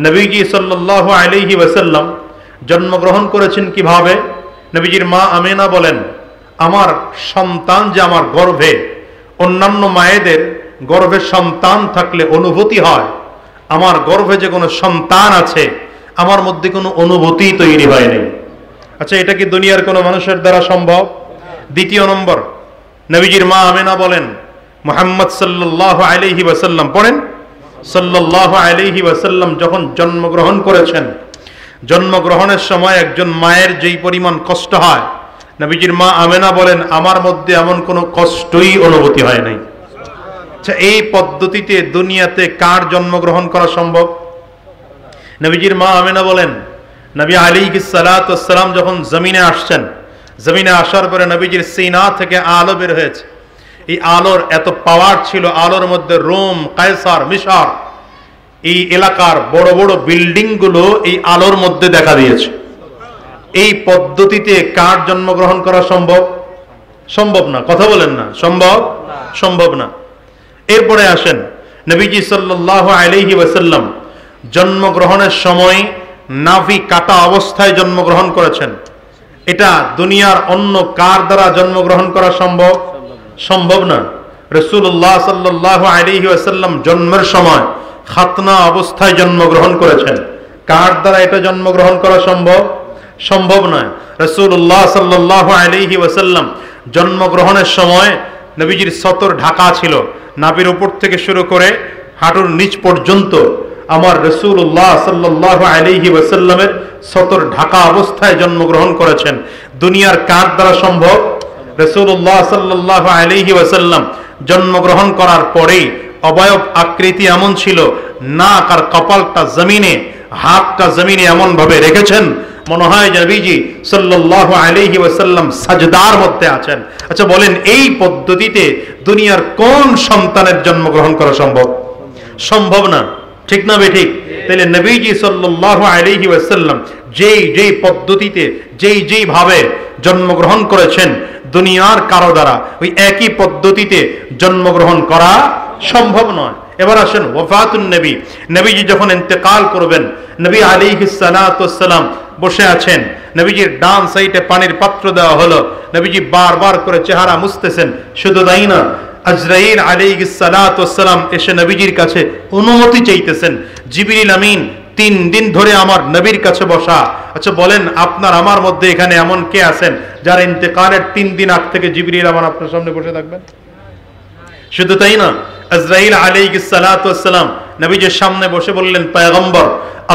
নবীজি সাল্লাল্লাহু আলাইহি ওয়াসাল্লাম জন্মগ্রহণ করেছেন কিভাবে? নবীজির মা আমেনা বলেন, আমার সন্তান যে আমার গর্ভে, অন্যান্য মায়েদের গর্ভে সন্তান থাকলে অনুভূতি হয়, আমার গর্ভে যে কোনো সন্তান আছে আমার মধ্যে কোনো অনুভূতি তৈরি হয়নি। আচ্ছা, এটা কি দুনিয়ার কোনো মানুষের দ্বারা সম্ভব? দ্বিতীয় নম্বর, নবীজির মা আমেনা বলেন, মুহাম্মদ সাল্লাল্লাহু আলাইহি ওয়াসাল্লাম পড়েন, সাল্লাল্লাহু আলাইহি ওয়াসাল্লাম যখন জন্মগ্রহণ করেছেন, জন্মগ্রহণের সময় একজন মায়ের যেই পরিমাণ কষ্ট হয়, নবীজির মা আমেনা বলেন আমার মধ্যে এমন কোনো কষ্টই অনুভূতি হয় নাই। আচ্ছা, এই পদ্ধতিতে দুনিয়াতে কার জন্মগ্রহণ করা সম্ভব? নবীজির মা আমেনা বলেন, নবী আলাইহিস সালাতু ওয়াস সালাম যখন জমিনে আসছেন, জমিনে আসার পরে নবীজির সিনা থেকে আলো বের হয়েছে। এই আলোর এত পাওয়ার ছিল, আলোর মধ্যে রোম, কায়সার, মিশর, এই এলাকার বড় বড় বিল্ডিং গুলো এই আলোর মধ্যে দেখা দিয়েছে। এই পদ্ধতিতে কার জন্মগ্রহণ করা সম্ভব? সম্ভব না। কথা বলেন না, সম্ভব? সম্ভব না। এরপরে আসেন, নবীজি সাল্লাল্লাহু আলাইহি ওয়াসাল্লাম জন্মগ্রহণের সময় নাভি কাটা অবস্থায় জন্মগ্রহণ করেছেন। এটা দুনিয়ার অন্য কার দ্বারা জন্মগ্রহণ করা সম্ভব? সম্ভব না। রাসূলুল্লাহ সাল্লাল্লাহু আলাইহি ওয়াসাল্লাম জন্মের সময় খাতনা অবস্থায় জন্মগ্রহণ করেছেন। কার দ্বারা এটা জন্মগ্রহণ করা সম্ভব? সম্ভব নয়। রাসূলুল্লাহ সাল্লাল্লাহু আলাইহি ওয়াসাল্লাম জন্মগ্রহণের সময় নবীজির সতর ঢাকা ছিল, নাভির উপর থেকে শুরু করে হাঁটুর নিচ পর্যন্ত আমার রাসূলুল্লাহ সাল্লাল্লাহু আলাইহি ওয়াসাল্লামের সতর ঢাকা অবস্থায় জন্মগ্রহণ করেছেন। দুনিয়ার কার দ্বারা সম্ভব? রাসূলুল্লাহ সাল্লাল্লাহু আলাইহি ওয়াসাল্লাম জন্মগ্রহণ করার পরেই অবয়ব আকৃতি এমন ছিল, নাক আর কপালটা জমিনে, হাতটা জমিনে এমন ভাবে রেখেছেন মনে হয় নবীজি সাল্লাল্লাহু আলাইহি ওয়াসাল্লাম সাজদার মধ্যে আছেন। আচ্ছা বলেন, এই পদ্ধতিতে দুনিয়ার কোন সন্তানের জন্মগ্রহণ করা সম্ভব? সম্ভব না। ঠিক না বে ঠিক? তাহলে নবীজি সাল্লাল্লাহু আলাইহি ওয়াসাল্লাম যেই পদ্ধতিতে যেই ভাবে জন্মগ্রহণ করেছেন, দুনিয়ার কারো দ্বারা ওই একই পদ্ধতিতে জন্মগ্রহণ করা সম্ভব নয়। এবার আসেন ওয়াফাতুন নবী। নবীজি যখন ইন্তেকাল করবেন, নবী আলাইহিস সালাতু ওয়াস সালাম বসে আছেন, নবীজির ডান সাইডে পানির পাত্র দেওয়া হলো, নবীজি বারবার করে চেহারা মুছতেছেন। শুধু তাই না, আজরাইল আলাইহিস সালাতু ওয়াস সালাম এসে নবীজির কাছে অনুমতি চাইতেছেন। জিবরিল আমিন 3 দিন ধরে আমার নবীর কাছে বসা। আচ্ছা বলেন, আপনার আমার মধ্যে এখানে এমন কে আছেন যার ইন্তেকালের 3 দিন আগ থেকে জিবরিল আমার আপনার সামনে বসে থাকবেন? শুধু তাই না, আজরাইল আলাইহিস সালাতু ওয়াস সালাম নবীজির সামনে বসে বললেন, পয়গম্বর,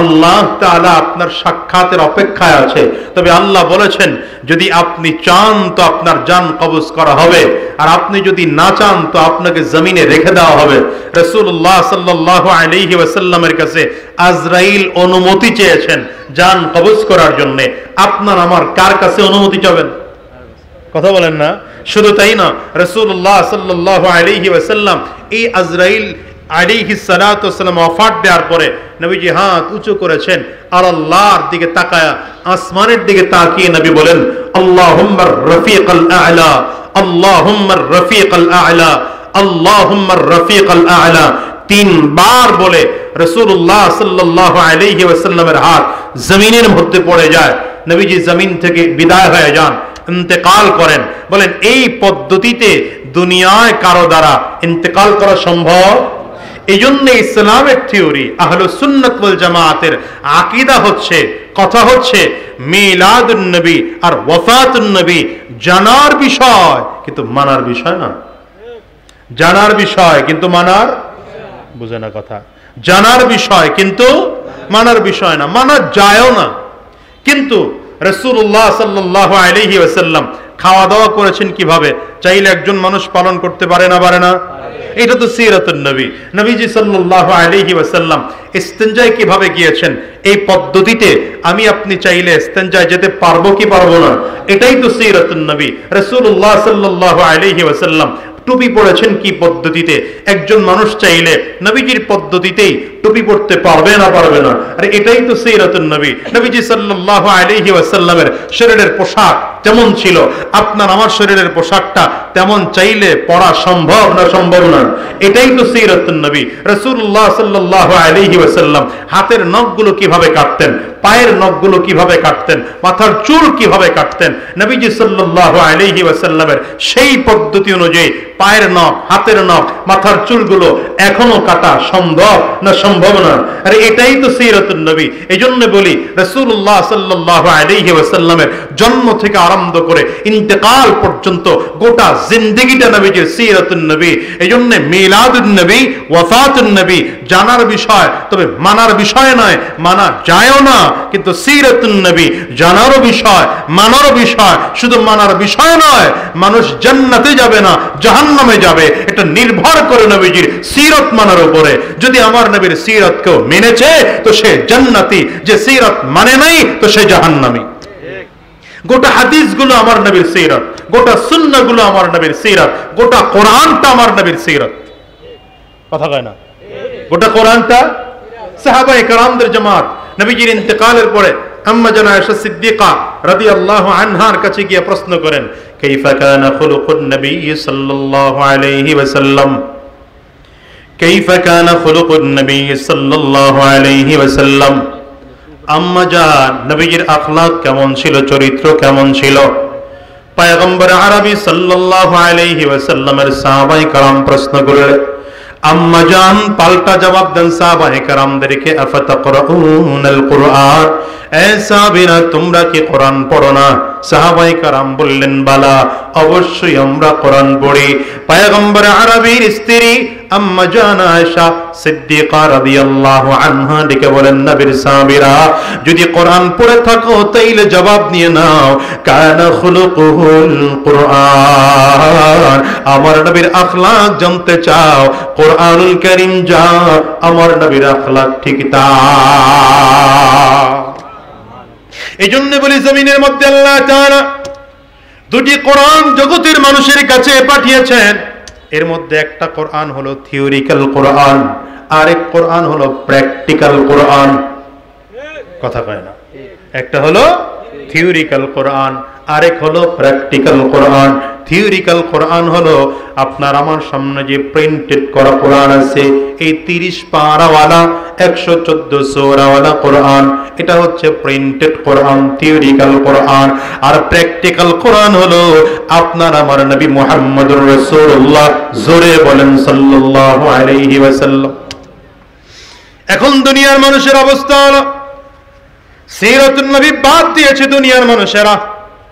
আল্লাহ তাআলা আপনার সাক্ষাতের অপেক্ষায় আছে, তবে আল্লাহ বলেছেন যদি আপনি চান তো আপনার জান কবজ করা হবে, আর আপনি যদি না চান তো আপনাকে জমিনে রেখে দেওয়া হবে। রাসূলুল্লাহ সাল্লাল্লাহু আলাইহি ওয়াসাল্লামের কাছে আজরাইল অনুমতি চেয়েছেন জান কবজ করার জন্য। আপনার আমার কার কাছে অনুমতি চাবেন? কথা বলেন না। শুধু তাই না, রাসূলুল্লাহ সাল্লাল্লাহু আলাইহি ওয়াসাল্লাম এই আজরাইল আলাইহিস সালাতু ওয়াস সালাম ওয়াফাত দেওয়ার পরে নবীজি হাত উঁচু করেছেন আর আল্লাহর দিকে তাকায়া, আসমানের দিকে তাকিয়ে নবী বলেন, আল্লাহুম্মা রফিকাল আ'লা, আল্লাহুম্মা রফিকাল আ'লা, আল্লাহুম্মা রফিকাল আ'লা। 3 বার বলে রাসূলুল্লাহ সাল্লাল্লাহু আলাইহি ওয়াসাল্লামের হাত জমিনের মধ্যে পড়ে যায়। নবীজি জমিন থেকে বিদায় হয়ে যান, ইন্তেকাল করেন। বলেন, এই পদ্ধতিতে দুনিয়ায় কারো দ্বারা ইন্তেকাল করা সম্ভব? এই জন্য ইসলামের থিওরি, আহলুস সুন্নাত ওয়াল জামাতের আকীদা হচ্ছে, কথা হচ্ছে মিলাদুন নবী আর ওয়াফাতুন নবী জানার বিষয় কিন্তু মানার বিষয় না। জানার বিষয় কিন্তু মানার, বুঝে না কথা, জানার বিষয় কিন্তু মানার বিষয় না, মানা যায়ও না। কিন্তু রাসূলুল্লাহ সাল্লাল্লাহু আলাইহি ওয়াসাল্লাম খাওয়া দাওয়া করেছেন কিভাবে, চাইলে একজন মানুষ পালন করতে পারে না? পারে না? এটা তো সিরাতুন নবী। নবীজি সাল্লাল্লাহু আলাইহি ওয়াসাল্লাম ইস্তেনজায় কিভাবে গিয়েছেন, এই পদ্ধতিতে আমি আপনি চাইলে ইস্তেনজায় যেতে পারবো কি পারবো না? এটাই তো সিরাতুন নবী। রাসূলুল্লাহ সাল্লাল্লাহু আলাইহি ওয়াসাল্লাম টুপি পড়েছেন কি পদ্ধতিতে? একজন মানুষ চাইলে নবীজির পদ্ধতিতেই টুপি পড়তে পারবে না পারবে না? আরে এটাই তো সিরাতুন নবী। নবীজি সাল্লাল্লাহু আলাইহি ওয়াসাল্লামের শরীরের পোশাক যেমন ছিল, আপনার আমার শরীরের পোশাকটা তেমন চাইলে পরা সম্ভব না? সম্ভব না। এটাই তো সিরাতুন নবী। রাসূলুল্লাহ সাল্লাল্লাহু আলাইহি ওয়াসাল্লাম হাতের নখগুলো কিভাবে কাটতেন, পায়ের নখগুলো কিভাবে কাটতেন, মাথার চুল কিভাবে কাটতেন, নবীজি সাল্লাল্লাহু আলাইহি ওয়াসাল্লামের সেই পদ্ধতি অনুযায়ী পায়ের নখ, হাতের নখ, মাথার চুলগুলো এখনো কাটা সম্ভব না? সম্ভব না। আরে এটাই তো সিরাতুন নবী। এজন্য বলি রাসূলুল্লাহ সাল্লাল্লাহু আলাইহি ওয়াসাল্লামের জন্ম থেকে আরম্ভ করে ইন্তেকাল পর্যন্ত গোটা জিন্দেগিটা নবীজির সিরাতুন নবী। এজন্য মিলাদুন নবী, ওয়াফাতুন নবী জানার বিষয়, তবে মানার বিষয় নয়, মানা যায়ও না, কিন্তু সিরাতুন নবী জানারও বিষয়, মানারও বিষয়। শুধু মানার বিষয় নয়, মানুষ জান্নাতে যাবে না জাহান্নামে যাবে, এটা নির্ভর করে নবীজির সিরত মানার উপরে। যদি আমার নবীর সিরত কেউ মেনেছে তো সে জান্নাতি, যে সিরত মানে নাই তো সে জাহান্নামী। গোটা হাদিসগুলো আমার নবীর সিরত, গোটা সুন্নাহগুলো আমার নবীর সিরত, গোটা কোরআনটা আমার নবীর সিরত। কথা কয় না? গোটা কোরআনটা সাহাবায়ে কেরামদের জামাত। নবীজির ইন্তেকালের পরে আম্মা জানা আয়েশা সিদ্দিকা রাদিয়াল্লাহু আনহার কাছে গিয়ে প্রশ্ন করেন, কাইফা কানা খুলুকুন নবী সাল্লাল্লাহু আলাইহি ওয়াসাল্লাম, কাইফা কানা খুলুকুন নবী সাল্লাল্লাহু আলাইহি ওয়াসাল্লাম। আম্মা জান, নবীজির আখলাক কেমন ছিল, চরিত্র কেমন ছিল? পয়গম্বর আরবি সাল্লাল্লাহু আলাইহি ওয়াসাল্লামের সাহাবায়ে কেরাম প্রশ্ন করলেন। আম্মা জান পাল্টা জবাব দেন সাহাবায়ে কেরামদেরকে, আফাতাকরাউনাল কুরআন, এ সাহাবীরা তোমরা কি কোরআন পড়ো না? সাহাবায়ে কেরাম বললেন, বালা, অবশ্যই আমরা কোরআন পড়ি। পয়গম্বর আরবির স্ত্রী আম্মা জান আয়েশা সিদ্দিকা রাদিয়াল্লাহু আনহা ডেকে বলেন, নবীর সাহাবীরা যদি কোরআন পড়ে থাকো তাইলে জবাব নিয়ে নাও, কানা খুলুকুল কুরআন। আমার নবীর আখলাক জানতে চাও, কোরআনুল কারীম যা, আমার নবীর আখলাক ঠিক তা। এজন্য বলি জমিনের মধ্যে আল্লাহ তাআলা দুটি কোরআন জগতের মানুষের কাছে পাঠিয়েছেন। এর মধ্যে একটা কোরআন হলো থিওরিক্যাল কোরআন, আরেক কোরআন হলো প্র্যাকটিক্যাল কোরআন। কথা কয় না? একটা হলো থিওরিক্যাল কোরআন, আরেক হলো প্র্যাকটিক্যাল কোরআন। থিওরিক্যাল কোরআন হলো আপনার আমার সামনে যে প্রিন্টেড করা কোরআন আছে, এই 30 পারাওয়ালা 114 সূরাওয়ালা কোরআন, এটা হচ্ছে প্রিন্টেড কোরআন, থিওরিক্যাল কোরআন। আর প্র্যাকটিক্যাল কোরআন হলো আপনার আমার নবী মুহাম্মদুর রাসূলুল্লাহ, জোরে বলেন সাল্লাল্লাহু আলাইহি ওয়াসাল্লাম। এখন দুনিয়ার মানুষের অবস্থা হলো সিরাতুন নবী বাদ দিয়েছে দুনিয়ার মানুষেরা।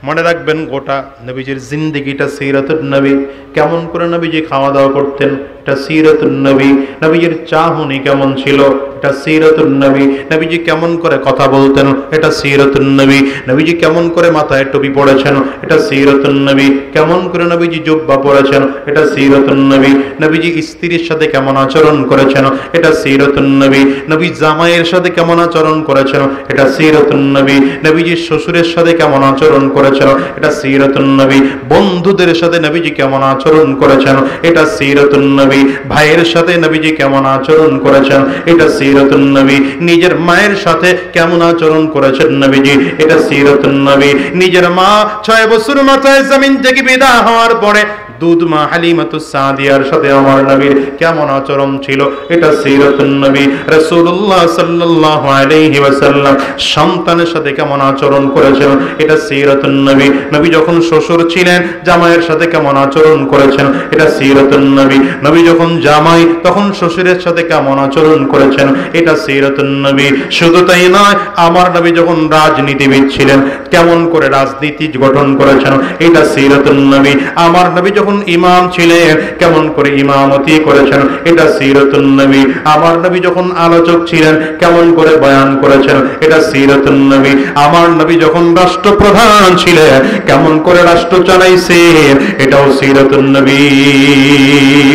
মনে রাখবেন গোটা নবীজির জিন্দেগিটা সিরাতুন নবী। কেমন করে নবীজি খাওয়া দাওয়া করতেন, এটা সিরাতুন নবী। নবীজির চাহনি কেমন ছিল, এটা সিরাতুন নবী। নবীজি কেমন করে কথা বলতেন, এটা সিরাতুন নবী। নবীজি কেমন করে মাথায় টুপি পড়েছেন, এটা সিরাতুন নবী। কেমন করে নবীজি জুব্বা পরেছেন, এটা সিরাতুন নবী। নবীজি স্ত্রীর সাথে কেমন আচরণ করেছেন, এটা সিরাতুন নবী। নবী জামাইয়ের সাথে কেমন আচরণ করেছেন, এটা সিরাতুন নবী। নবীজি শ্বশুরের সাথে কেমন আচরণ করেছেন, এটা সিরাতুন নবী। বন্ধুদের সাথে নবীজি কেমন আচরণ করেছেন, এটা সিরাতুন নবী। ভাইয়ের সাথে নবীজি কেমন আচরণ করেছেন, এটা সিরাতুন নবী। নিজের মায়ের সাথে কেমন আচরণ করেছেন নবীজি, এটা সিরাতুন নবী। নিজের মা 6 বছর মাথায় জমিন থেকে বিদায় হওয়ার পরে দুধ মা হালিমাতুস সাদিয়ার সাথে আমার নবীর কেমন আচরণ ছিল, এটা সিরাতুন নবী। রাসূলুল্লাহ সাল্লাল্লাহু আলাইহি ওয়াসাল্লাম সন্তানের সাথে কেমন আচরণ করেছেন, এটা সিরাতুন নবী। নবী যখন শ্বশুর ছিলেন জামাইয়ের সাথে কেমন আচরণ করেছেন, এটা সিরাতুন নবী। নবী যখন জামাই তখন শ্বশুরের সাথে কেমন আচরণ করেছেন, এটা সিরাতুন নবী। শুধু তাই নয়, আমার নবী যখন রাজনীতিবিদ ছিলেন কেমন করে রাজনীতি গঠন করেছেন, এটা সিরাতুন নবী। আমার নবী যখন ইমাম ছিলেন কেমন করে ইমামতি করেছেন, এটা সিরাতুন নবী। আমার নবী যখন আলোচক ছিলেন কেমন করে বয়ান করেছেন, এটা সিরাতুন নবী। আমার নবী যখন রাষ্ট্রপ্রধান ছিলেন কেমন করে রাষ্ট্র চালাইছেন, এটাও সিরাতুন নবী।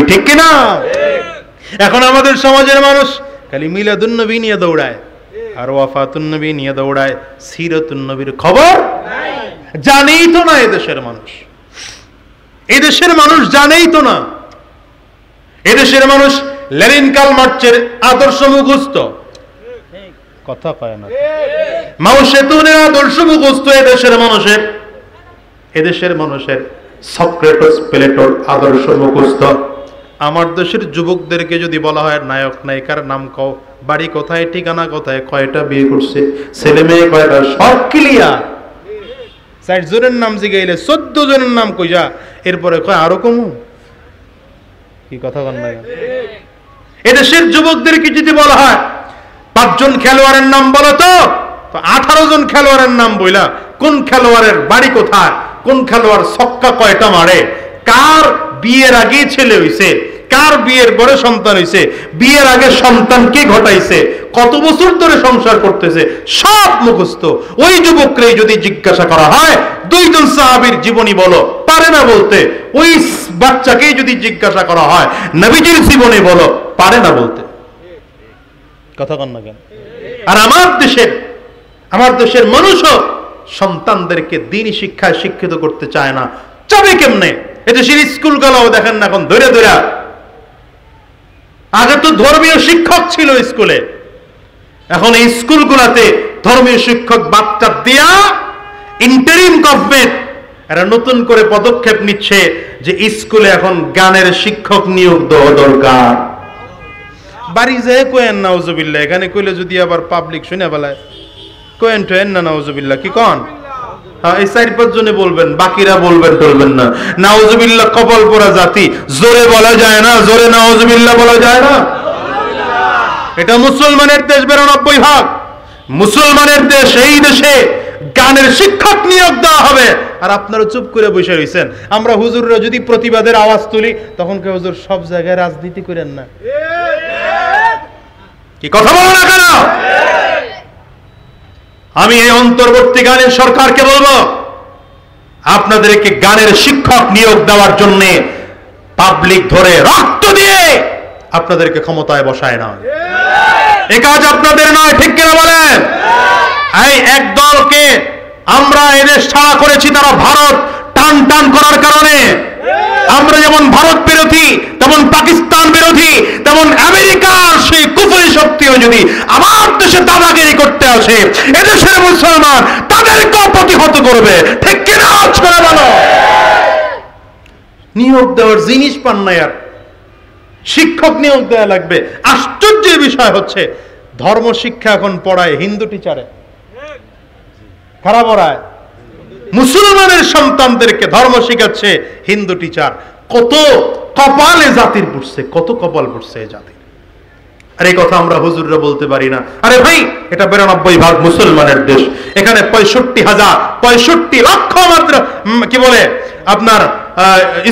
ঠিক কি না? এখন আমাদের সমাজের মানুষ খালি মিলাদুন নবী নিয়ে দৌড়ায় আর ওয়াফাতুন নবী নিয়ে দৌড়ায়, সিরাতুন নবীর খবর জানেই তো না। এদেশের মানুষ, এদেশের মানুষ জানেই তো না। এদেশের মানুষ লেনিন কার্ল মার্ক্সের আদর্শ মুখস্থ, কথা কয় না, মাও সেতুনের আদর্শ মুখস্থ এদেশের মানুষের সক্রেটিস প্লেটোর আদর্শ মুখস্থ। আমার দেশের যুবকদেরকে যদি বলা হয় নায়ক নায়িকার নাম কও, বাড়ি কোথায়, ঠিকানা কোথায়, কয়টা বিয়ে করছে, ছেলে মেয়ে কয়টা, সব ক্লিয়ার। 60 জনের নাম জিগাইলে 14 জনের নাম কইয়া এরপরে কয় আরো কমু, কি কথা বল না। এদেশের যুবকদেরকে যদি বলা হয় 5 জন খেলোয়াড়ের নাম বলো তো 18 জন খেলোয়াড়ের নাম বইলা কোন খেলোয়াড়ের বাড়ি কোথায়, কোন খেলোয়াড় ছক্কা কয়টা মারে, কার বিয়ের আগে ছেলে হইছে, কার বিয়ের পরে সন্তান হইছে, বিয়ের আগে সন্তান কে ঘটাইছে, কত বছর ধরে সংসার করতেছে, সব মুখস্থ। ওই যুবককে যদি জিজ্ঞাসা করা হয় 2 জন সাহাবীর জীবনী বলো, পারে না বলতে। ওই বাচ্চাকে যদি জিজ্ঞাসা করা হয় নবীজির জীবনী বলো, পারে না বলতে। কথা কন না কেন? আর আমার দেশের মানুষও সন্তানদেরকে দ্বীনি শিক্ষায় শিক্ষিত করতে চায় না। চাবে কেমনে? এদেশের স্কুলগুলোও দেখেন না এখন ধরে ধরে, আগে তো ধর্মীয় শিক্ষক ছিল স্কুলে, এখন এই স্কুলগুলোতে ধর্মীয় শিক্ষক বাচ্চা দেয়া ইন্টারিম গভর্নমেন্ট এরা নতুন করে পদক্ষেপ নিচ্ছে যে স্কুলে এখন গানের শিক্ষক নিয়োগ দেওয়া দরকার। বাড়ি যেয়ে কোয়েন নাউজুবিল্লাহ, এখানে কইলে যদি আবার পাবলিক শুনে বেলায় কোয়েন টোয়েন না নাউজুবিল্লাহ, কি কন? এই 4-5 জনে বলবেন, বাকিরা বলবেন না। নাউজুবিল্লাহ কপাল পোড়া জাতি, জোরে বলা যায় না, জোরে নাউজুবিল্লাহ বলা যায় না। এটা মুসলমানের দেশ, 92 ভাগ মুসলমানের দেশ। এই দেশে গানের শিক্ষক নিয়োগ দেওয়া হবে, আর আপনারা চুপ করে বসে রয়েছেন। আমরা হুজুররা যদি প্রতিবাদের আওয়াজ তুলি তখন কে হুজুর সব জায়গায় রাজনীতি করেন না, কি কথা বলো না কেন? আমি এই অন্তর্বর্তীকালীন সরকারকে বলবো, আপনাদেরকে গানের শিক্ষক নিয়োগ দেওয়ার জন্য পাবলিক ধরে রক্ত দিয়ে আপনাদেরকে ক্ষমতায় বসায় না, এ কাজ আপনাদের নয়, ঠিক কিনা বলেন? এই এক দলকে আমরা এদেশ ছাড়া করেছি, তারা ভারত টান টান করার কারণে। আমরা যেমন ভারত বিরোধী, তেমন পাকিস্তান বিরোধী, তেমন আমেরিকার সেই কুফরি শক্তিও যদি আমার দেশে দাদাগিরি করতে আসে, এদেশের মুসলমান তাদেরকেও প্রতিহত করবে, ঠিক কিনা? করে বলো। নিয়োগ দেওয়ার জিনিস পান না, আর শিক্ষক নিয়োগ দেওয়া লাগবে। আশ্চর্যের বিষয় হচ্ছে ধর্ম শিক্ষা এখন পড়ায় হিন্দু টিচারে, কারা পড়ায়? মুসলমানের সন্তানদেরকে ধর্ম শিখাচ্ছে হিন্দু টিচার। কত কপালে জাতির পড়ছে, কত কপাল পড়ছে এই জাতির। আর এই কথা আমরা হুজুররা বলতে পারি না। আরে ভাই, এটা 92 ভাগ মুসলমানের দেশ, এখানে 65 লক্ষ মাত্র কি বলে আপনার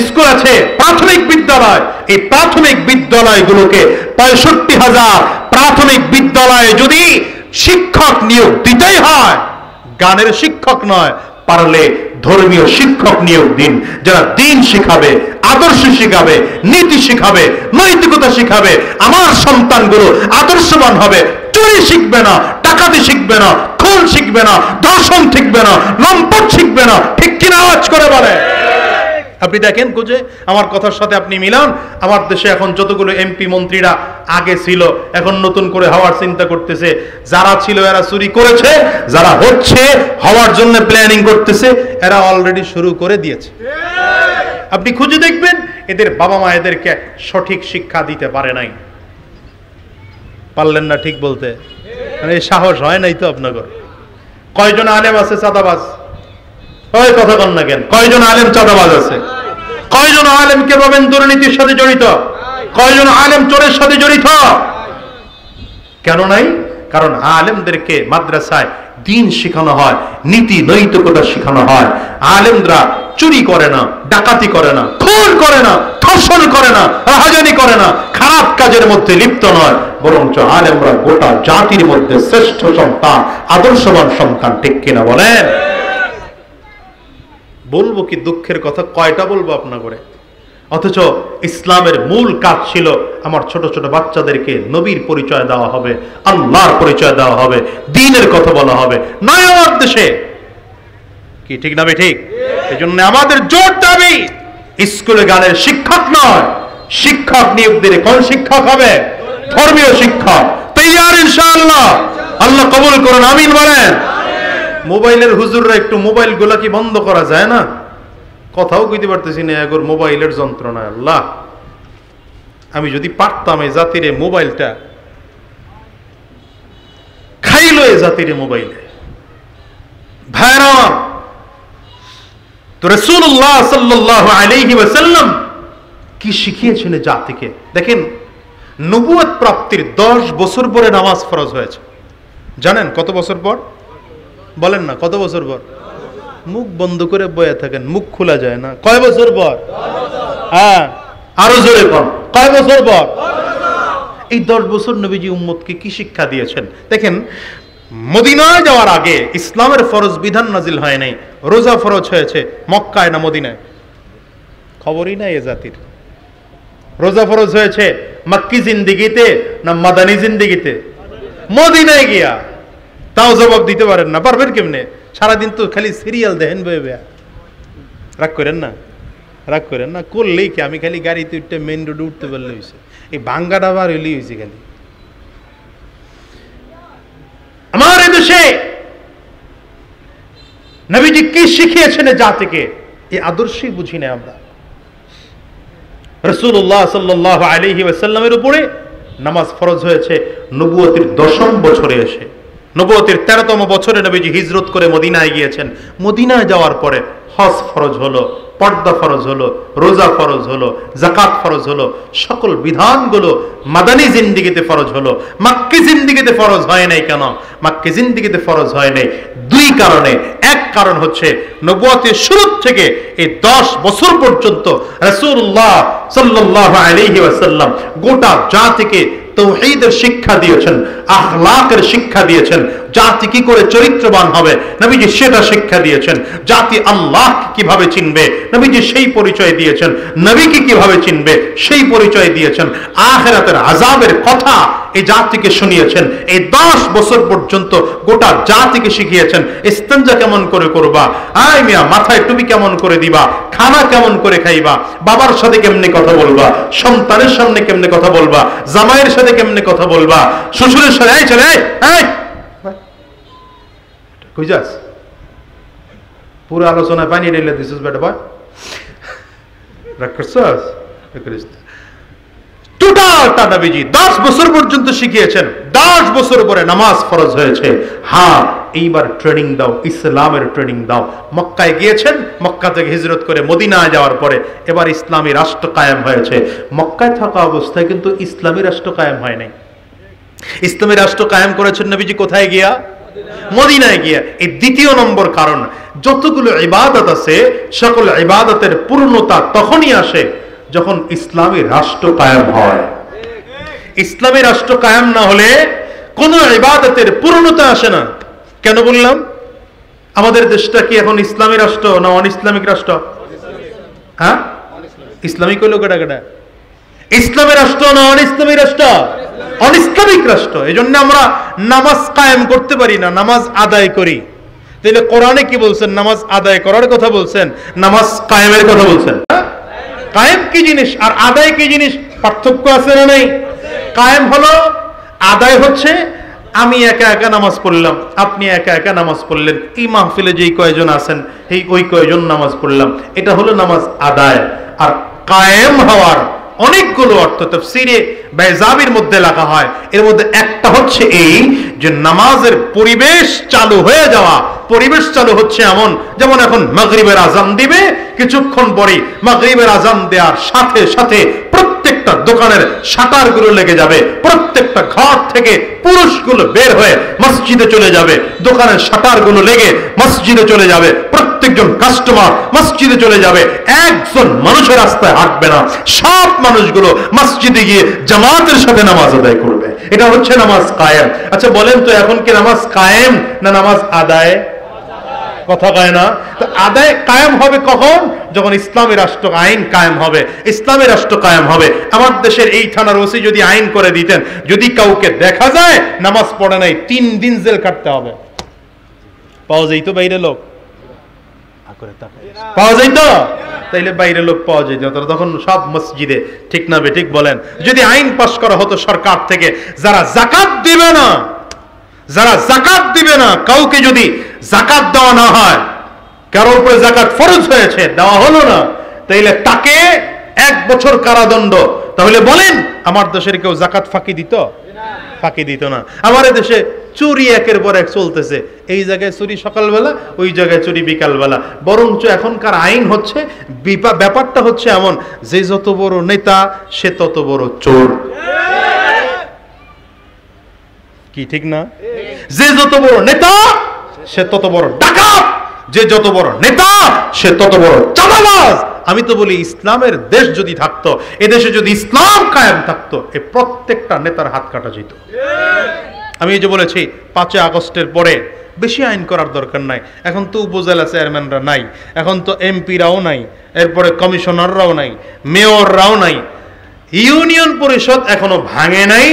স্কুল আছে, প্রাথমিক বিদ্যালয়। এই প্রাথমিক বিদ্যালয়গুলোকে 65,000 প্রাথমিক বিদ্যালয়ে যদি শিক্ষক নিয়োগ দিতেই হয়, গানের শিক্ষক নয়, পারলে ধর্মীয় শিক্ষক নিয়োগ দিন, যারা দ্বীন শিখাবে, আদর্শ শিখাবে, নীতি শিখাবে, নৈতিকতা শিখাবে। আমার সন্তানগুলো আদর্শবান হবে, চুরি শিখবে না, ডাকাতি শিখবে না, খুন শিখবে না, ধর্ষণ শিখবে না, লম্পট শিখবে না, ঠিক কিনা? আওয়াজ করে বলে। আপনি দেখেন খুঁজে, আমার কথার সাথে আপনি মিলান। আমার দেশে এখন যতগুলো এমপি মন্ত্রীরা আগে ছিল, এখন নতুন করে হওয়ার চিন্তা করতেছে। যারা ছিল এরা চুরি করেছে, যারা হচ্ছে হওয়ার জন্য প্ল্যানিং করতেছে, এরা অলরেডি শুরু করে দিয়েছে। আপনি খুঁজে দেখবেন এদের বাবা মা এদেরকে সঠিক শিক্ষা দিতে পারে নাই, পারলেন না ঠিক বলতে, এই সাহস হয় নাই তো আপনাদের। কয়জন আলেম আছে চাঁদাবাজ? ওই কথা কন না কেন? কয়জন আলেম চাঁদাবাজ আছে? কয়জন আলেমকে পাবেন দুর্নীতির সাথে জড়িত? কয়জন আলেম চোরের সাথে জড়িত? কেন নাই? কারণ আলেমদেরকে মাদ্রাসায় দ্বীন শেখানো হয়, নীতি নৈতিকতা শেখানো হয়। আলেমরা চুরি করে না, ডাকাতি করে না, খুন করে না, ধর্ষণ করে না, রাহাজানি করে না, খারাপ কাজের মধ্যে লিপ্ত নয়, বরঞ্চ আলেমরা গোটা জাতির মধ্যে শ্রেষ্ঠ সন্তান, আদর্শবান সন্তান, ঠিক কিনা বলেন? বলবো কি দুঃখের কথা, কয়টা বলবো আপনা করে? অথচ ইসলামের মূল কাজ ছিল আমার ছোট ছোট বাচ্চাদেরকে নবীর পরিচয় দেওয়া হবে, আল্লাহর পরিচয় দেওয়া হবে, দ্বীনের কথা বলা হবে। নয় আমার দেশে, কি ঠিক না? ঠিক। এই জন্য আমাদের জোর দাবি, স্কুলে গানের শিক্ষক নয়, শিক্ষক নিয়োগ দিলে। কোন শিক্ষক হবে? ধর্মীয় শিক্ষক। তৈয়ার ইনশাআল্লাহ? আল্লাহ কবুল করুন, আমিন বলেন। মোবাইলের হুজুররা একটু মোবাইল গুলা কি বন্ধ করা যায় না? কথাও কইতে পারতেছি না এগোর মোবাইলের যন্ত্রণা। আল্লাহ, আমি যদি পারতাম এই জাতিরে মোবাইলটা খাইলো, এই জাতিরে মোবাইলে। ভাইরা, তো রাসূলুল্লাহ সাল্লাল্লাহু আলাইহি ওয়াসাল্লাম কি শিখিয়েছেন জাতিকে দেখেন। নবুয়ত প্রাপ্তির 10 বছর পরে নামাজ ফরজ হয়েছে। জানেন কত বছর পর? বলেন না, কত বছর পর? মুখ বন্ধ করে বয়ে থাকেন, মুখ খোলা যায় না। কয় বছর পর? হ্যাঁ, আরো জোরে বল, কয় বছর পর? এই 10 বছর নবীজি উম্মতকে কি শিক্ষা দিয়েছেন দেখেন। মদিনায় যাওয়ার আগে ইসলামের ফরজ বিধান নাজিল হয় নাই। রোজা ফরজ হয়েছে মক্কায় না মদিনায়? খবরই নাই এ জাতির। রোজা ফরজ হয়েছে মক্কি জিন্দিগিতে না মাদানী জিন্দিগিতে? মদিনায় গিয়া। তাও জবাব দিতে পারেন না, পারবেন কেমনে? সারাদিন তো খালি সিরিয়াল দেখেন বয়ে। রাগ করেন না, রাগ করেন না। করলেই কি, আমি খালি গাড়িতে উঠতে মেন রোডে উঠতে পারলে হয়েছে। এই ভাঙ্গা ডাবার হইলেই হয়েছে খালি। আমার এই দেশে নবীজি কি শিখিয়েছেন জাতিকে, এই আদর্শই বুঝি না আমরা। রাসূলুল্লাহ সাল্লাল্লাহু আলাইহি ওয়াসাল্লামের উপরে নামাজ ফরজ হয়েছে নবুয়তের 10ম বছরে এসে। নবুয়তের 13তম বছরে নবীজি হিজরত করে মদিনায় গিয়েছেন। মদিনায় যাওয়ার পরে হজ ফরজ হলো, পর্দা ফরজ হলো, রোজা ফরজ হলো, যাকাত ফরজ হলো। সকল বিধানগুলো মাদানী জিন্দিগিতে ফরজ হলো। মক্কি জিন্দিগিতে ফরজ হয় নাই কেন? মক্কি জিন্দিগিতে ফরজ হয় নাই 2 কারণে। এক কারণ হচ্ছে নবুয়তের শুরু থেকে এই 10 বছর পর্যন্ত রাসূলুল্লাহ সাল্লাল্লাহু আলাইহি ওয়াসাল্লাম গোটা জাতিকে তাওহীদের শিক্ষা দিয়েছেন, আখলাকের শিক্ষা দিয়েছেন। জাতি কি করে চরিত্রবান হবে নবীজি সেটা শিক্ষা দিয়েছেন। জাতি আল্লাহ কিভাবে চিনবে নবীজি সেই পরিচয় দিয়েছেন। নবীকে কিভাবে চিনবে সেই পরিচয় দিয়েছেন। আখিরাতের আযাবের কথা এই জাতিকে শুনিয়েছেন। এই 10 বছর পর্যন্ত গোটা জাতিকে শিখিয়েছেন ইস্তেঞ্জা কেমন করে করবা, আয় মিয়া মাথায় টুপি কেমন করে দিবা, খানা কেমন করে খাইবা, বাবার সাথে কেমনে কথা বলবা, সন্তানের সামনে কেমনে কথা বলবা, জামাইয়ের সাথে কেমনে কথা বলবা, শ্বশুরের সাথে। এই ছেলে, এই কই যাস? পুরো আলোচনায় পানি ঢেলে দিছিস বেটা ভাই। রাগ করছস? টোটালটা নবীজি 10 বছর পর্যন্ত শিখিয়েছেন। 10 বছর পরে নামাজ ফরজ হয়েছে। হ্যাঁ, এইবার ট্রেনিং দাও, ইসলামের ট্রেনিং দাও। মক্কায় গিয়েছেন, মক্কা থেকে হিজরত করে মদিনায় যাওয়ার পরে এবার ইসলামী রাষ্ট্র কায়েম হয়েছে। মক্কায় থাকা অবস্থায় কিন্তু ইসলামী রাষ্ট্র কায়েম হয় নাই। ইসলামী রাষ্ট্র কায়েম করেছেন নবীজি কোথায় গিয়া? মদিনায় গিয়া। এই 2য় নম্বর কারণ। যতগুলো ইবাদত আছে সকল ইবাদতের পূর্ণতা তখনই আসে যখন ইসলামী রাষ্ট্র কায়েম হয়। ইসলামী রাষ্ট্র কায়েম না হলে কোন ইবাদতের পূর্ণতা আসে না। কেন বললাম? আমাদের দেশটা কি এখন ইসলামী রাষ্ট্র না অন ইসলামিক রাষ্ট্র? হ্যাঁ, ইসলামিক হইল কেডা কেডা? ইসলামী রাষ্ট্র না অন ইসলামিক রাষ্ট্র? অন ইসলামিক রাষ্ট্র। এই জন্য আমরা নামাজ কায়েম করতে পারি না, নামাজ আদায় করি। তাহলে কোরআনে কি বলছেন? নামাজ আদায় করার কথা বলছেন, নামাজ কায়েমের কথা বলছেন। কায়েম কি জিনিস আর আদায় কি জিনিস? পার্থক্য আছে না নাই? কায়েম হলো, আদায় হচ্ছে আমি একা একা নামাজ পড়লাম, আপনি একা একা নামাজ পড়লেন, এই মাহফিলে যেই কয়জন আছেন এই ওই কয়জন নামাজ পড়লাম, এটা হলো নামাজ আদায়। আর কায়েম হওয়ার অনেকগুলো অর্থ তাফসীরে বাইজাবির মধ্যে লেখা হয়। এর মধ্যে একটা হচ্ছে এই যে নামাজের পরিবেশ চালু হয়ে যাওয়া। পরিবেশ চালু হচ্ছে এমন, যেমন এখন মাগরিবের আজান দিবে, কিছুক্ষণ পরে মাগরিবের আজান দেওয়ার সাথে সাথে প্রত্যেকটা দোকানের শাটার গুলো লেগে যাবে, প্রত্যেকটা ঘর থেকে পুরুষগুলো বের হয়ে মসজিদে চলে যাবে, দোকানের শাটার গুলো লেগে মসজিদে চলে যাবে, প্রত্যেকজন কাস্টমার মসজিদে চলে যাবে। একজন মানুষের রাস্তায় হাঁটবে না, সব মানুষগুলো মসজিদে গিয়ে জামাতের সাথে নামাজ আদায় করবে। এটা হচ্ছে নামাজ কায়েম। আচ্ছা বলেন তো, এখন কি নামাজ কায়েম না নামাজ আদায়? কথা কয় না। তো আদায় কায়েম হবে কখন? যখন ইসলামী রাষ্ট্র আইন কায়েম হবে, ইসলামী রাষ্ট্র কায়েম হবে। আমার দেশের এই থানার ওসি যদি আইন করে দিতেন, যদি কাউকে দেখা যায় নামাজ পড়ে নাই, 3 দিন জেল কাটতে হবে। পাওয়া যাইতো বাইরে লোক? পাওয়া যাইতো? তাইলে বাইরে লোক পাওয়া যেত, তখন সব মসজিদে, ঠিক না বেঠিক বলেন? যদি আইন পাস করা হতো সরকার থেকে, যারা জাকাত দিবে না, যারা জাকাত দিবে না, কাউকে যদি জাকাত দেওয়া না হয়, কারোর উপরে জাকাত ফরজ হয়েছে, দেওয়া হলো না, তাইলে তাকে 1 বছর কারাদণ্ড। তাহলে বলেন আমার দেশের কেউ জাকাত ফাঁকি দিত? ফাঁকি দিত না। আমার দেশে চুরি একের পর এক চলতেছে, এই জায়গায় চুরি সকালবেলা, ওই জায়গায় চুরি বিকালবেলা। বরঞ্চ এখনকার আইন হচ্ছে, ব্যাপারটা হচ্ছে এমন, যে যত বড় নেতা সে তত বড় চোর। কি ঠিক না? যে যত বড় নেতা সে তত বড় ডাকাত, যে যত বড় নেতা সে তত বড় চাঁদাবাজ। আমি তো বলি ইসলামের দেশ যদি থাকতো, এদেশে যদি ইসলাম কায়েম থাকতো, এ প্রত্যেকটা নেতার হাত কাটা যেত। আমি এই যে বলেছি 5 আগস্টের পরে বেশি আইন করার দরকার নাই। এখন তো উপজেলা চেয়ারম্যানরা নাই, এখন তো এমপিরাও নাই, এরপরে কমিশনাররাও নাই, মেয়ররাও নাই, ইউনিয়ন পরিষদ এখনো ভাঙে নাই।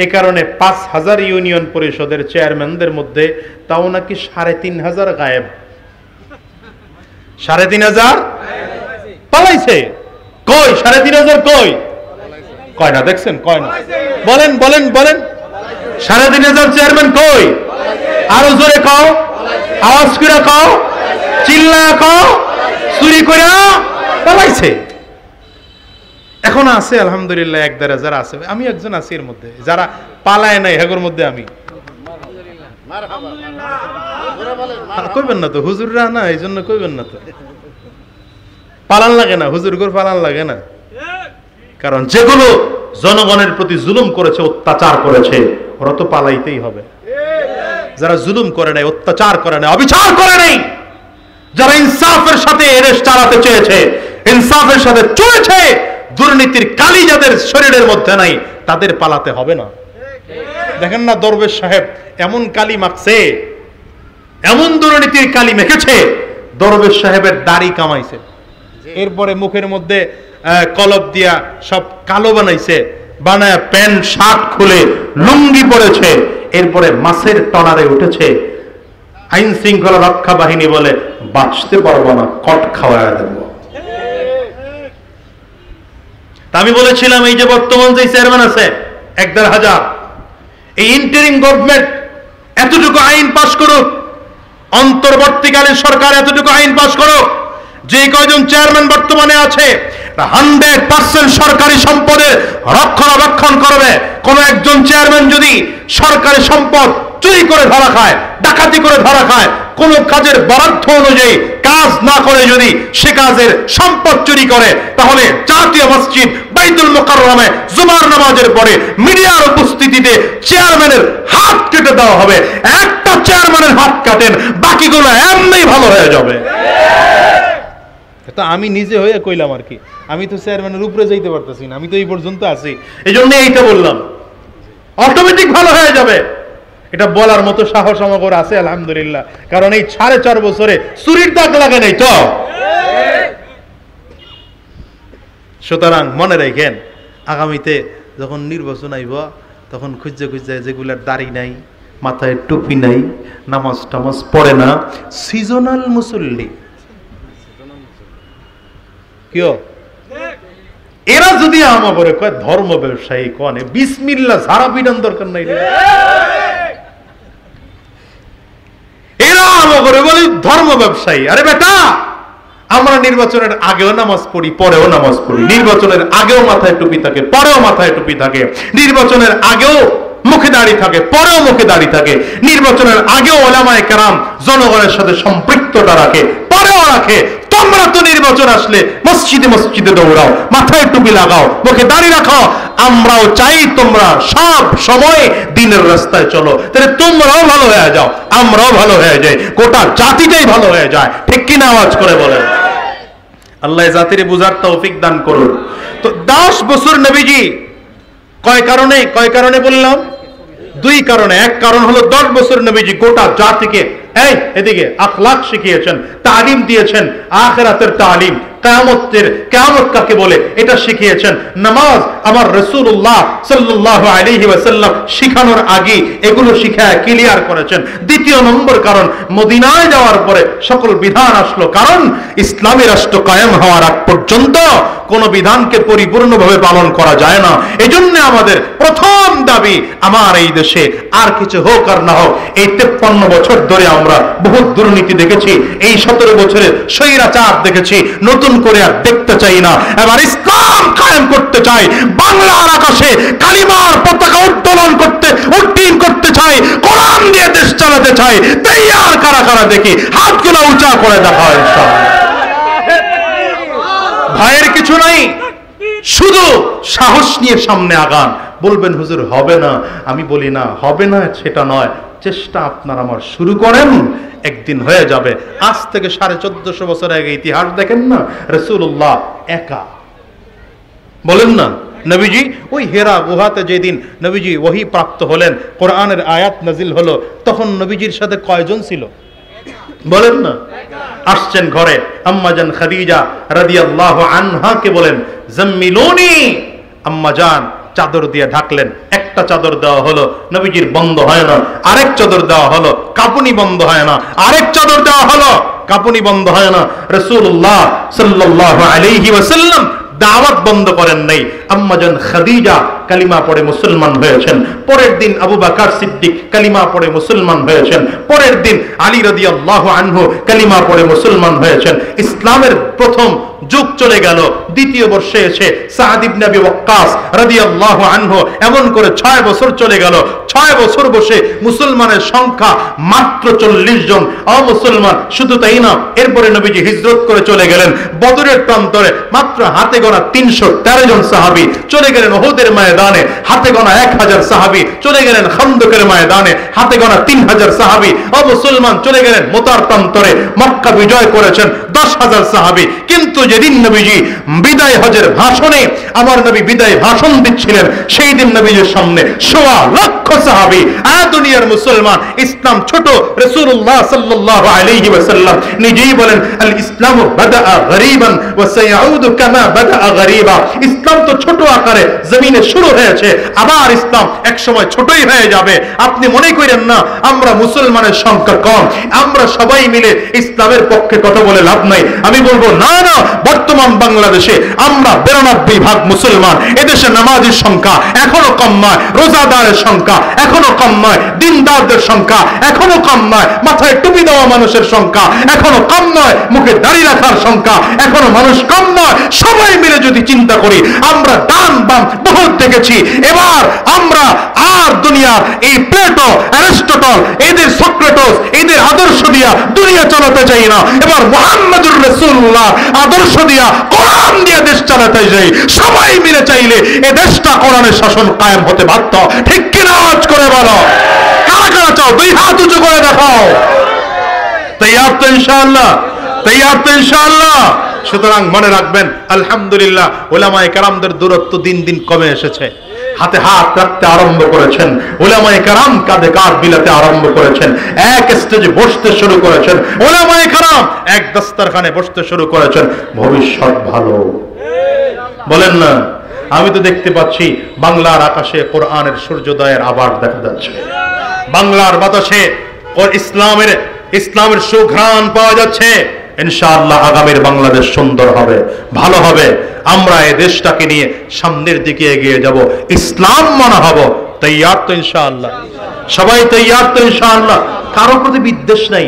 এ কারণে 5000 ইউনিয়ন পরিষদের চেয়ারম্যানদের মধ্যে তাও নাকি 3500 গায়েব। 3500 পালাইছে। কই 3500? কই কয় না, দেখছেন? কয় না? বলেন বলেন বলেন, 3500 চেয়ারম্যান কই? আরো জোরে কও, আওয়াজ করে কও, চিল্লায়া কও। চুরি করে পালাইছে। এখন আছে আলহামদুলিল্লাহ 1-1.5 হাজার আছে। আমি একজন আছি এর মধ্যে, যারা পালায় নাই হেগোর মধ্যে আমি। কইবেন না তো হুজুররা না, এই জন্য কইবেন না তো। পালান লাগে না, হুজুরগোর পালান লাগে না। কারণ যেগুলো জনগণের প্রতি জুলুম করেছে, অত্যাচার করেছে, ওরা তো পালাইতেই হবে। যারা জুলুম করে নাই, অত্যাচার করে নাই, অবিচার করে নাই, যারা ইনসাফের সাথে এদেশ চালাতে চেয়েছে, ইনসাফের সাথে চলেছে, দুর্নীতির কালি যাদের শরীরের মধ্যে নাই, তাদের পালাতে হবে না। দেখেন না দরবেশ সাহেব এমন কালি মাখছে, এমন দুর্নীতির কালি মেখেছে, দরবেশ সাহেবের দাড়ি কামাইছে, এরপরে মুখের মধ্যে কলব দিয়া সব কালো বানাইছে, বানায় প্যান্ট শার্ট খুলে লুঙ্গি পরেছে, এরপরে মাছের টনারে উঠেছে। আইন শৃঙ্খলা রক্ষা বাহিনী বলে বাঁচতে পারবো না, কট খাওয়ায় দেব। আমি বলেছিলাম এই যে বর্তমান যে চেয়ারম্যান আছে 1-1.5 হাজার, এই ইন্টারিম গভর্নমেন্ট এতটুকু আইন পাশ করুক, অন্তর্বর্তীকালীন সরকার এতটুকু আইন পাশ করুক, যে কয়জন চেয়ারম্যান বর্তমানে আছে 100% সরকারি সম্পদের রক্ষণাবেক্ষণ করবে। কোন একজন চেয়ারম্যান যদি সরকারি সম্পদ চুরি করে ধরা খায়, ডাকাতি করে ধরা খায়, কোন কাজের বরাদ্দ অনুযায়ী কাজ না করে যদি সে কাজের সম্পদ চুরি করে, তাহলে জাতীয় মসজিদ বাইতুল মুকাররমে জুমার নামাজের পরে মিডিয়ার উপস্থিতিতে চেয়ারম্যানের হাত কেটে দেওয়া হবে। একটা চেয়ারম্যানের হাত কাটেন, বাকিগুলো এমনি ভালো হয়ে যাবে। তা আমি নিজে হয়ে কইলাম আর কি, আমি তো চেয়ারম্যানের উপরে যাইতে পারতেছি না, আমি তো এই পর্যন্ত আছি, এই জন্য এইটা বললাম, অটোমেটিক ভালো হয়ে যাবে। এটা বলার মতো সাহস আমার আছে আলহামদুলিল্লাহ, কারণ এই 4.5 বছরে চুরির দাগ লাগে নাই তো। সুতরাং মনে রাখেন, আগামীতে যখন নির্বাচন আইব, তখন খুঁজে খুঁজে যেগুলার দাড়ি নাই, মাথায় টুপি নাই, নামাজ টামাজ পড়ে না, সিজনাল মুসল্লি, কিও এরা যদি আমাকে কয় ধর্ম ব্যবসায়ী, কনে বিসমিল্লাহ সারা বিধান দরকার নাই, এরা আমাকে বলি ধর্ম ব্যবসায়ী। আরে বেটা, আমরা নির্বাচনের আগেও নামাজ পড়ি, পরেও নামাজ পড়ি, নির্বাচনের আগেও মাথায় টুপি থাকে, পরেও মাথায় টুপি থাকে, নির্বাচনের আগেও মুখে দাড়ি থাকে, পরেও মুখে দাড়ি থাকে, নির্বাচনের আগেও ওলামায়ে কেরাম জনগণের সাথে সম্পৃক্ততা রাখে, পরেও রাখে। তোমরা তো নির্বাচন আসলে মসজিদে মসজিদে দৌড়াও, মাথায় টুপি লাগাও, মুখে দাড়ি রাখো। আমরাও চাই তোমরা সব সময় দিনের রাস্তায় চলো, তাহলে তোমরাও ভালো হয়ে যাও, আমরাও ভালো হয়ে যাই, গোটা জাতিটাই ভালো হয়ে যায়। ঠিক কিনা আওয়াজ করে বলেন। আল্লাহ জাতিরে বুঝার তৌফিক দান করুন। তো 10 বছর নবীজি কয় কারণে বললাম? 2 কারণে। এক কারণ হলো 10 বছর নবীজি গোটা জাতিকে এদিকে আখলাক শিখিয়েছেন, তালিম দিয়েছেন, আখিরাতের তালিম। কিয়ামত কাকে বলে এটা শিখিয়েছেন। নামাজ আমার রাসূলুল্লাহ সাল্লাল্লাহু আলাইহি ওয়াসাল্লাম শিখানোর আগে এগুলো শিখায় ক্লিয়ার করেছেন। দ্বিতীয় নম্বর কারণ, মদিনায় যাওয়ার পরে সকল বিধান আসলো, কারণ ইসলামী রাষ্ট্র কায়েম হওয়ার আগ পর্যন্ত কোন বিধানকে পরিপূর্ণভাবে পালন করা যায় না। এজন্য আমাদের প্রথম দাবি, আমার এই দেশে আর কিছু হোক আর না হোক, এই 53 বছর ধরে আমরা বহুত দুর্নীতি দেখেছি, এই 17 বছরের স্বৈরাচার দেখেছি, নতুন করে আর দেখতে চাই না। এবার ইসলাম কায়েম করতে চাই, বাংলার আকাশে কালিমার পতাকা উত্তোলন করতে চাই, কোরআন দিয়ে দেশ চালাতে চাই। তৈয়ার কারা কারা দেখি, হাতগুলো উঁচা করে দেখা হয়। ভয়ের কিছু নাই, শুধু সাহস নিয়ে সামনে আগান। বলবেন হুজুর হবে না, আমি বলি না হবে না সেটা নয়, চেষ্টা আপনার আমার শুরু করেন, একদিন হয়ে যাবে। আজ থেকে 1450 বছর আগে ইতিহাস দেখেন না, রাসূলুল্লাহ একা, বলেন না নবীজি ওই হেরা গুহাতে যেদিন নবীজি ওহী প্রাপ্ত হলেন, কোরআনের আয়াত নাজিল হলো, তখন নবীজির সাথে কয়জন ছিল বলেন না? আসছেন ঘরে, আম্মাজান খাদিজা রাদিয়াল্লাহু আনহাকে বলেন জাম্মিলুনি, আম্মাজান চাদর দিয়ে ঢাকলেন। একটা চাদর দেওয়া হলো, নবীজির বন্ধ হয় না। আরেক চাদর দেওয়া হলো, কাঁপুনি বন্ধ হয় না। আরেক চাদর দেওয়া হলো, কাঁপুনি বন্ধ হয় না। রাসূলুল্লাহ সাল্লাল্লাহু আলাইহি ওয়াসাল্লাম দাওয়াত বন্ধ করেন নাই। আম্মাজান খাদিজা কালিমা পড়ে মুসলমান হয়েছেন। পরের দিন আবু বকর সিদ্দিক কালিমা পড়ে মুসলমান হয়েছেন। পরের দিন আলী রাদিয়াল্লাহু আনহু কালিমা পড়ে মুসলমান হয়েছেন। ইসলামের প্রথম যুগ চলে গেল, দ্বিতীয় বর্ষে এসে সাদ ইবনে আবি ওয়াক্কাস রাদিয়াল্লাহু আনহু, এমন করে 6 বছর চলে গেল। 6 বছর বসে মুসলমানের সংখ্যা মাত্র 40 জন, অমুসলমান। শুধু তাই না, এরপরে নবীজি হিজরত করে চলে গেলেন বদরের প্রান্তরে, মাত্র হাতে গোনা 313 জন সাহাবী চলে গেলেন উহুদের ময়দানে, হাতে গোনা 1000 সাহাবী চলে গেলেন খন্দকের ময়দানে, হাতে গোনা 3000 সাহাবী অমুসলমান চলে গেলেন মুতার প্রান্তরে। মক্কা বিজয় করেছেন 10,000 সাহাবী। কিন্তু যেদিন নবীজি বিদায় হজের ভাষণে, আমার নবী বিদায় ভাষণ দিচ্ছিলেন, সেই দিন নবীজির সামনে 1.25 লক্ষ সাহাবী, দুনিয়ার মুসলমান। ইসলাম ছোট, রাসূলুল্লাহ সাল্লাল্লাহু আলাইহি ওয়াসাল্লাম নিজেই বলেন আল ইসলামু বাদাআ গরীবান ওয়া সায়াউদু কামা বাদাআ গরীবা। ইসলাম তো ছোট আকারে জমিনে শুরু হয়েছে, আবার ইসলাম এক সময় ছোটই হয়ে যাবে। আপনি মনে করেন না আমরা মুসলমানের সংখ্যা কম, আমরা সবাই মিলে ইসলামের পক্ষে কথা বলে লাভ নাই। আমি বলবো না না, বর্তমান বাংলাদেশে আমরা 92% মুসলমান। এদেশে নামাজের সংখ্যা এখনো কম নয়, রোজাদারের সংখ্যা এখনো কম নয়, দিনদারদের সংখ্যা এখনো কম নয়, মাথায় টুপি দেওয়া মানুষের সংখ্যা এখনো কম নয়, মুখে দাড়ি রাখার সংখ্যা এখনো মানুষ কম নয়। সবাই মিলে যদি চিন্তা করি, আমরা ডান বাম বহুত দেখেছি। এবার আমরা আর দুনিয়ার এই প্লেটো, অ্যারিস্টটল, এদের সক্রেটস, এদের আদর্শ দিয়া দুনিয়া চালাতে চাই না। এবার মুহাম্মদুর রাসূলুল্লাহ আদর্শ দিয়া, কোরআন দিয়ে দেশ চালাতে চাই। সবাই মিলে চাইলে এ দেশটা কোরআনের শাসন কায়েম হতে বাধ্য। ঠিক কিনা আওয়াজ করে বলো, কারা কারা চাও? 2 হাত উঁচু করে দেখাও। তৈয়ার তো ইনশাআল্লাহ, তৈয়ার তো ইনশাআল্লাহ। সুতরাং মনে রাখবেন, আলহামদুলিল্লাহ উলামায়ে কেরামদের দূরত্ব দিন দিন কমে এসেছে। হাতে হাত রাখতে আরম্ভ করেছেন, উলামায়ে কেরাম কাঁধে কাঁধ মিলাতে আরম্ভ করেছেন, এক স্টেজে বসতে শুরু করেছেন, উলামায়ে কেরাম এক দস্তরখানে বসতে শুরু করেছেন। ভবিষ্যৎ ভালো, বলেন না? আমি তো দেখতে পাচ্ছি বাংলার আকাশে কোরআনের সূর্যোদয়ের আবার দেখা যাচ্ছে, বাংলার বাতাসে ইসলামের সুঘ্রাণ পাওয়া যাচ্ছে। ইনশাআল্লাহ আগামীর বাংলাদেশ সুন্দর হবে, ভালো হবে। আমরা এই দেশটাকে নিয়ে সামনের দিকে এগিয়ে যাব, ইসলাম মানা হব। তৈয়ার তো ইনশাআল্লাহ? সবাই তৈয়ার তো ইনশাআল্লাহ? কারো প্রতি বিদ্বেষ নাই,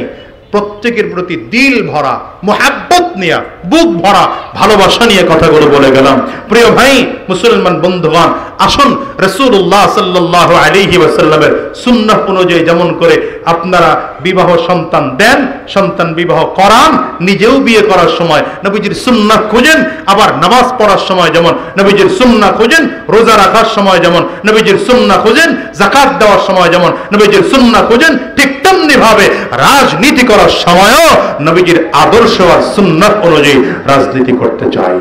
প্রত্যেকের প্রতি দিল ভরা মোহাব্বত নিয়ে, বুক ভরা ভালোবাসা নিয়ে কথাগুলো বলে গেলাম। প্রিয় ভাই মুসলমান বন্ধুগণ, আসুন রাসূলুল্লাহ সাল্লাল্লাহু আলাইহি ওয়াসাল্লামের সুন্নাহ অনুযায়ী যেমন করে আপনারা বিবাহ সন্তান দেন, সন্তান বিবাহ করান, নিজেও বিয়ে করার সময় নবীজির সুন্নাহ খুঁজেন, আবার নামাজ পড়ার সময় যেমন নবীজির সুন্নাহ খুঁজেন, রোজা রাখার সময় যেমন নবীজির সুন্নাহ খুঁজেন, যাকাত দেওয়ার সময় যেমন নবীজির সুন্নাহ খুঁজেন, ঠিক তেমনি ভাবে রাজনীতি করার সময়ও নবীজির আদর্শ আর সুন্নাহ অনুযায়ী রাজনীতি করতে চাই।